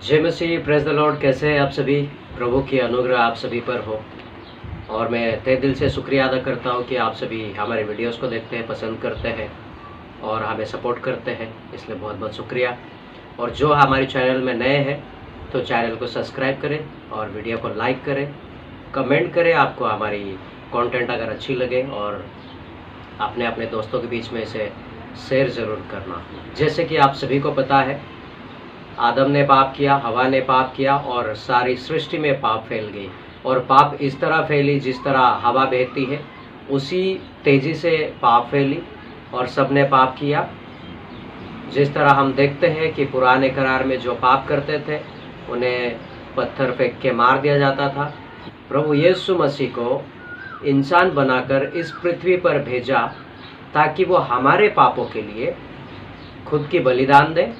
जय मसीह, praise the Lord. कैसे हैं आप सभी? प्रभु की अनुग्रह आप सभी पर हो। और मैं तहे दिल से शुक्रिया अदा करता हूं कि आप सभी हमारे वीडियोस को देखते हैं, पसंद करते हैं और हमें सपोर्ट करते हैं, इसलिए बहुत बहुत शुक्रिया। और जो हमारे चैनल में नए हैं तो चैनल को सब्सक्राइब करें और वीडियो को लाइक करें, कमेंट करें आपको हमारी कंटेंट अगर अच्छी लगे, और अपने अपने दोस्तों के बीच में इसे शेयर ज़रूर करना। जैसे कि आप सभी को पता है, आदम ने पाप किया, हवा ने पाप किया और सारी सृष्टि में पाप फैल गई। और पाप इस तरह फैली जिस तरह हवा बहती है, उसी तेज़ी से पाप फैली और सब ने पाप किया। जिस तरह हम देखते हैं कि पुराने करार में जो पाप करते थे उन्हें पत्थर फेंक के मार दिया जाता था। प्रभु यीशु मसीह को इंसान बनाकर इस पृथ्वी पर भेजा ताकि वो हमारे पापों के लिए खुद की बलिदान दे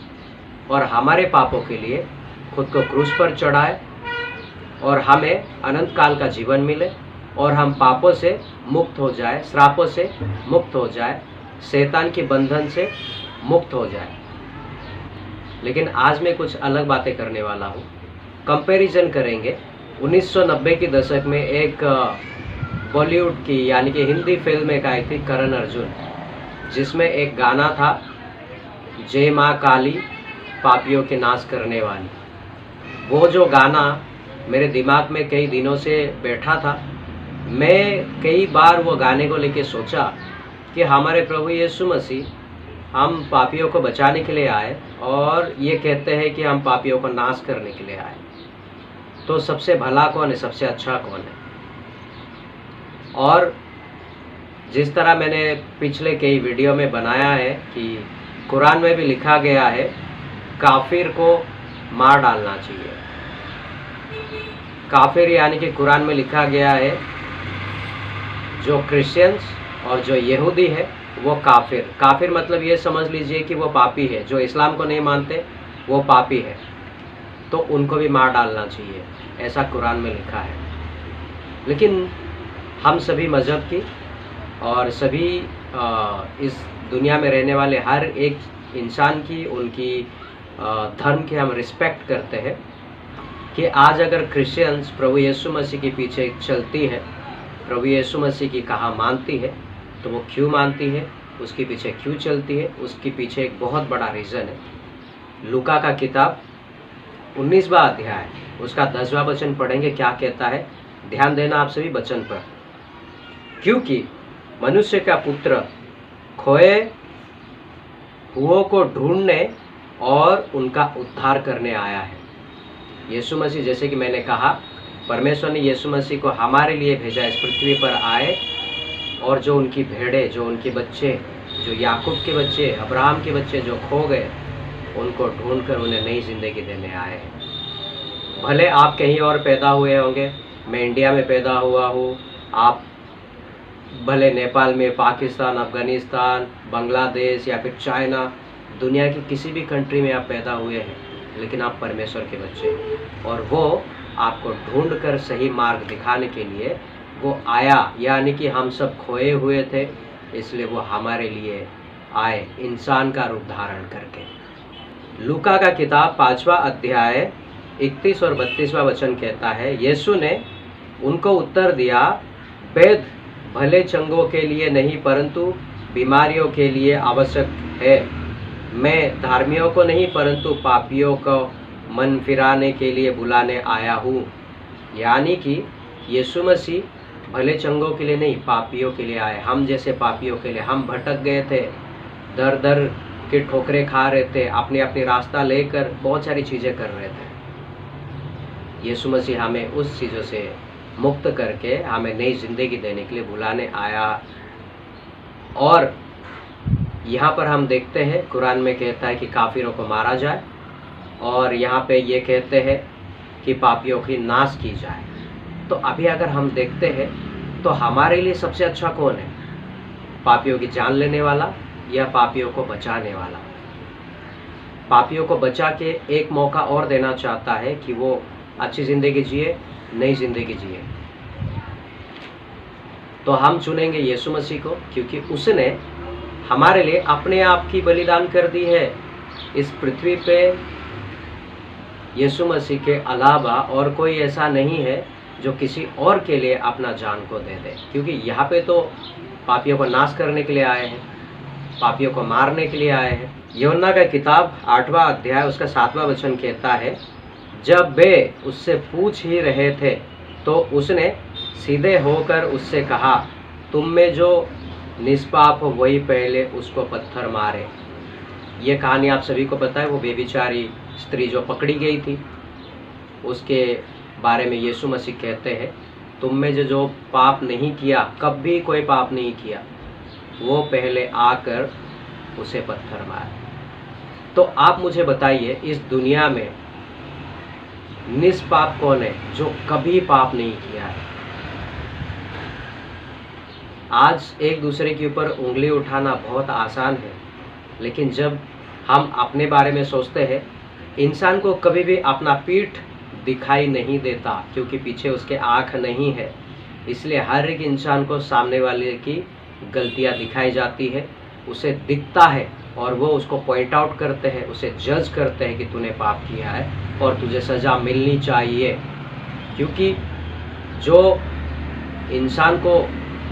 और हमारे पापों के लिए खुद को क्रूस पर चढ़ाए और हमें अनंत काल का जीवन मिले और हम पापों से मुक्त हो जाए, श्रापों से मुक्त हो जाए, शैतान के बंधन से मुक्त हो जाए। लेकिन आज मैं कुछ अलग बातें करने वाला हूँ। कंपैरिजन करेंगे 1990 के दशक में एक बॉलीवुड की यानी कि हिंदी फिल्म एक आई थी, करण अर्जुन, जिसमें एक गाना था, जय माँ काली पापियों के नाश करने वाली। वो जो गाना मेरे दिमाग में कई दिनों से बैठा था। मैं कई बार वो गाने को लेके सोचा कि हमारे प्रभु यीशु मसीह हम पापियों को बचाने के लिए आए और ये कहते हैं कि हम पापियों को नाश करने के लिए आए। तो सबसे भला कौन है, सबसे अच्छा कौन है? और जिस तरह मैंने पिछले कई वीडियो में बनाया है कि कुरान में भी लिखा गया है, काफिर को मार डालना चाहिए। काफिर यानी कि कुरान में लिखा गया है, जो क्रिश्चियंस और जो यहूदी है वो काफिर। काफिर मतलब ये समझ लीजिए कि वो पापी है। जो इस्लाम को नहीं मानते वो पापी है, तो उनको भी मार डालना चाहिए, ऐसा कुरान में लिखा है। लेकिन हम सभी मज़हब की और सभी इस दुनिया में रहने वाले हर एक इंसान की, उनकी धर्म की हम रिस्पेक्ट करते हैं कि आज अगर क्रिश्चियंस प्रभु यीशु मसीह के पीछे चलती है, प्रभु यीशु मसीह की कहा मानती है, तो वो क्यों मानती है, उसके पीछे क्यों चलती है, उसके पीछे एक बहुत बड़ा रीज़न है। लूका का किताब 19वां अध्याय उसका 10वां वचन पढ़ेंगे। क्या कहता है? ध्यान देना आप सभी वचन पर। क्योंकि मनुष्य का पुत्र खोए हुओं को ढूंढने और उनका उद्धार करने आया है। यीशु मसीह, जैसे कि मैंने कहा, परमेश्वर ने यीशु मसीह को हमारे लिए भेजा, इस पृथ्वी पर आए और जो उनकी भेड़ें, जो उनके बच्चे, जो याकूब के बच्चे, अब्राहम के बच्चे जो खो गए, उनको ढूंढकर उन्हें नई जिंदगी देने आए हैं। भले आप कहीं और पैदा हुए होंगे, मैं इंडिया में पैदा हुआ हूँ, आप भले नेपाल में, पाकिस्तान, अफगानिस्तान, बांग्लादेश या फिर चाइना, दुनिया की किसी भी कंट्री में आप पैदा हुए हैं, लेकिन आप परमेश्वर के बच्चे हैं और वो आपको ढूंढ कर सही मार्ग दिखाने के लिए वो आया। यानी कि हम सब खोए हुए थे, इसलिए वो हमारे लिए आए, इंसान का रूप धारण करके। लूका का किताब 5वां अध्याय 31 और 32वां वचन कहता है, यीशु ने उनको उत्तर दिया, वेद भले चंगों के लिए नहीं परंतु बीमारियों के लिए आवश्यक है। मैं धार्मियों को नहीं परंतु पापियों को मन फिराने के लिए बुलाने आया हूँ। यानी कि यीशु मसीह भले चंगों के लिए नहीं, पापियों के लिए आए। हम जैसे पापियों के लिए, हम भटक गए थे, दर दर के ठोकरें खा रहे थे, अपने अपने रास्ता लेकर बहुत सारी चीज़ें कर रहे थे। यीशु मसीह हमें उस चीज़ों से मुक्त करके हमें नई जिंदगी देने के लिए बुलाने आया। और यहाँ पर हम देखते हैं, कुरान में कहता है कि काफिरों को मारा जाए और यहाँ पे ये कहते हैं कि पापियों की नाश की जाए। तो अभी अगर हम देखते हैं तो हमारे लिए सबसे अच्छा कौन है? पापियों की जान लेने वाला या पापियों को बचाने वाला? पापियों को बचा के एक मौका और देना चाहता है कि वो अच्छी ज़िंदगी जिए, नई ज़िंदगी जिए। तो हम चुनेंगे यीशु मसीह को, क्योंकि उसने हमारे लिए अपने आप की बलिदान कर दी है। इस पृथ्वी पे यीशु मसीह के अलावा और कोई ऐसा नहीं है जो किसी और के लिए अपना जान को दे दे, क्योंकि यहाँ पे तो पापियों को नाश करने के लिए आए हैं, पापियों को मारने के लिए आए हैं। यूहन्ना का किताब 8वां अध्याय उसका 7वां वचन कहता है, जब वे उससे पूछ ही रहे थे तो उसने सीधे होकर उससे कहा, तुम में जो निष्पाप हो वही पहले उसको पत्थर मारे। ये कहानी आप सभी को पता है, वो बेबिचारी स्त्री जो पकड़ी गई थी, उसके बारे में यीशु मसीह कहते हैं, तुम में जो पाप नहीं किया, कभी कोई पाप नहीं किया, वो पहले आकर उसे पत्थर मारे। तो आप मुझे बताइए, इस दुनिया में निष्पाप कौन है जो कभी पाप नहीं किया है? आज एक दूसरे के ऊपर उंगली उठाना बहुत आसान है, लेकिन जब हम अपने बारे में सोचते हैं, इंसान को कभी भी अपना पीठ दिखाई नहीं देता, क्योंकि पीछे उसके आँख नहीं है। इसलिए हर एक इंसान को सामने वाले की गलतियां दिखाई जाती है, उसे दिखता है और वो उसको पॉइंट आउट करते हैं, उसे जज करते हैं कि तूने पाप किया है और तुझे सज़ा मिलनी चाहिए। क्योंकि जो इंसान को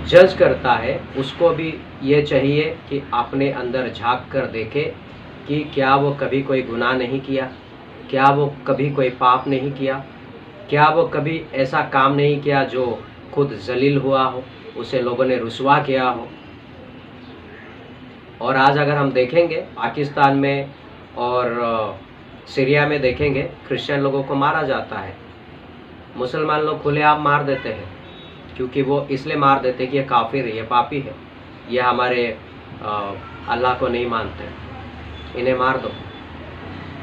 जज करता है उसको भी ये चाहिए कि अपने अंदर झांक कर देखे कि क्या वो कभी कोई गुनाह नहीं किया, क्या वो कभी कोई पाप नहीं किया, क्या वो कभी ऐसा काम नहीं किया जो खुद जलील हुआ हो, उसे लोगों ने रुसवा किया हो। और आज अगर हम देखेंगे पाकिस्तान में और सीरिया में देखेंगे, क्रिश्चियन लोगों को मारा जाता है, मुसलमान लोग खुलेआम मार देते हैं, क्योंकि वो इसलिए मार देते कि ये काफिर है, ये पापी है, ये हमारे अल्लाह को नहीं मानते, इन्हें मार दो।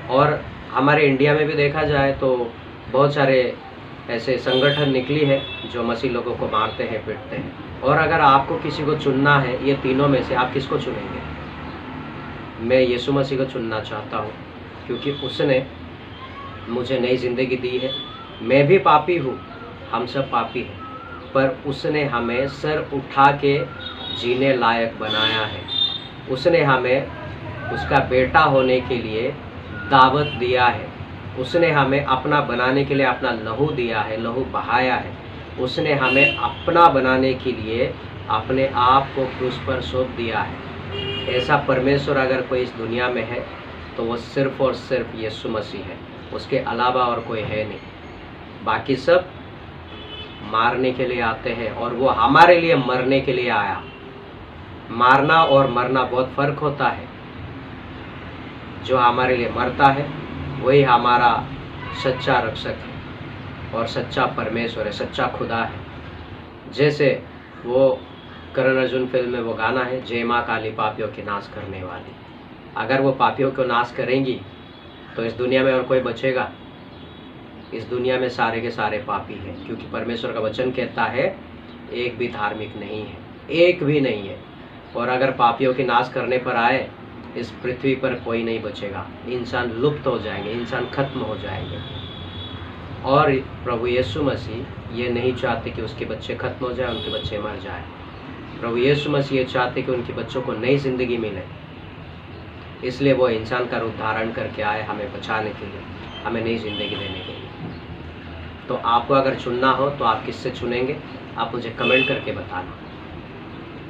और हमारे इंडिया में भी देखा जाए तो बहुत सारे ऐसे संगठन निकली है जो मसीह लोगों को मारते हैं, पीटते हैं। और अगर आपको किसी को चुनना है ये तीनों में से, आप किसको चुनेंगे? मैं यीशु मसीह को चुनना चाहता हूँ, क्योंकि उसने मुझे नई ज़िंदगी दी है। मैं भी पापी हूँ, हम सब पापी हैं, पर उसने हमें सर उठा के जीने लायक बनाया है। उसने हमें उसका बेटा होने के लिए दावत दिया है। उसने हमें अपना बनाने के लिए अपना लहू दिया है, लहू बहाया है। उसने हमें अपना बनाने के लिए अपने आप को क्रूस पर सौंप दिया है। ऐसा परमेश्वर अगर कोई इस दुनिया में है तो वो सिर्फ़ और सिर्फ यीशु मसीह है, उसके अलावा और कोई है नहीं। बाकी सब मारने के लिए आते हैं और वो हमारे लिए मरने के लिए आया। मारना और मरना बहुत फ़र्क होता है। जो हमारे लिए मरता है वही हमारा सच्चा रक्षक है और सच्चा परमेश्वर है, सच्चा खुदा है। जैसे वो करण अर्जुन फिल्म में वो गाना है, जय माँ काली पापियों के नाश करने वाली। अगर वो पापियों को नाश करेंगी तो इस दुनिया में और कोई बचेगा? इस दुनिया में सारे के सारे पापी हैं, क्योंकि परमेश्वर का वचन कहता है एक भी धार्मिक नहीं है, एक भी नहीं है। और अगर पापियों के नाश करने पर आए, इस पृथ्वी पर कोई नहीं बचेगा। इंसान लुप्त हो जाएंगे, इंसान खत्म हो जाएंगे। और प्रभु यीशु मसीह ये नहीं चाहते कि उसके बच्चे खत्म हो जाए, उनके बच्चे मर जाए। प्रभु यीशु मसीह ये चाहते कि उनके बच्चों को नई ज़िंदगी मिले। इसलिए वो इंसान का रूप धारण करके आए हमें बचाने के लिए, हमें नई ज़िंदगी देने के लिए। तो आपको अगर चुनना हो तो आप किससे चुनेंगे? आप मुझे कमेंट करके बताना।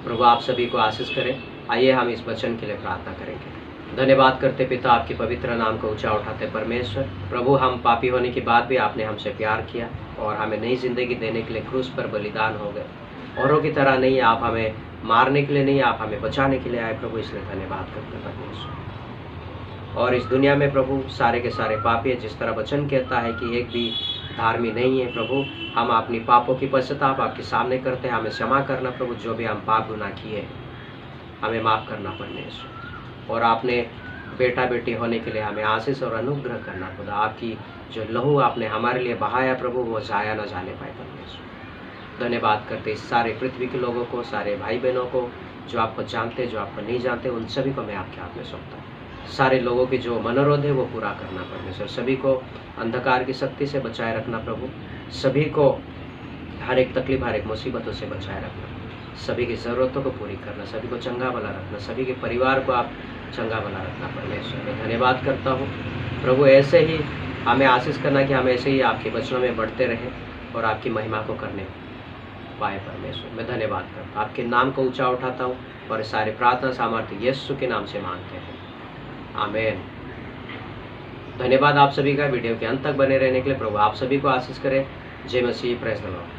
प्रभु आप सभी को आशीष करें। आइए हम इस वचन के लिए प्रार्थना करेंगे। धन्यवाद करते पिता, आपके पवित्र नाम को ऊंचा उठाते परमेश्वर। प्रभु हम पापी होने के बाद भी आपने हमसे प्यार किया और हमें नई ज़िंदगी देने के लिए क्रूस पर बलिदान हो गए। औरों की तरह नहीं, आप हमें मारने के लिए नहीं, आप हमें बचाने के लिए आए प्रभु, इसलिए धन्यवाद करते परमेश्वर। और इस दुनिया में प्रभु सारे के सारे पापी है, जिस तरह वचन कहता है कि एक भी धार्मी नहीं है। प्रभु हम अपनी पापों की पश्चाताप आपके सामने करते हैं, हमें क्षमा करना प्रभु, जो भी हम पाप गुनाह किए हमें माफ़ करना परमेश्वर। और आपने बेटा बेटी होने के लिए हमें आशीष और अनुग्रह करना खुदा। आपकी जो लहू आपने हमारे लिए बहाया प्रभु, वो जाया ना जाने पाए परमेश्वर। धन्यवाद करते इस सारे पृथ्वी के लोगों को, सारे भाई बहनों को, जो आपको जानते, जो आपको नहीं जानते, उन सभी को मैं आपके हाथ में सौंपता हूँ। सारे लोगों की जो मनोरथ है वो पूरा करना परमेश्वर। सभी को अंधकार की शक्ति से बचाए रखना प्रभु। सभी को हर एक तकलीफ, हर एक मुसीबतों से बचाए रखना। सभी की ज़रूरतों को पूरी करना, सभी को चंगा भला रखना, सभी के परिवार को आप चंगा भला रखना परमेश्वर। मैं धन्यवाद करता हूँ प्रभु। ऐसे ही हमें आशीष करना कि हम ऐसे ही आपके वचनों में बढ़ते रहें और आपकी महिमा को करने पाए। परमेश्वर, मैं धन्यवाद करता हूँ, आपके नाम को ऊंचा उठाता हूँ और सारे प्रार्थना सामर्थ्य यीशु के नाम से मांगते हैं, आमीन। धन्यवाद आप सभी का वीडियो के अंत तक बने रहने के लिए। प्रभु आप सभी को आशीष करें। जय मसीह, प्रेज़ द लॉर्ड।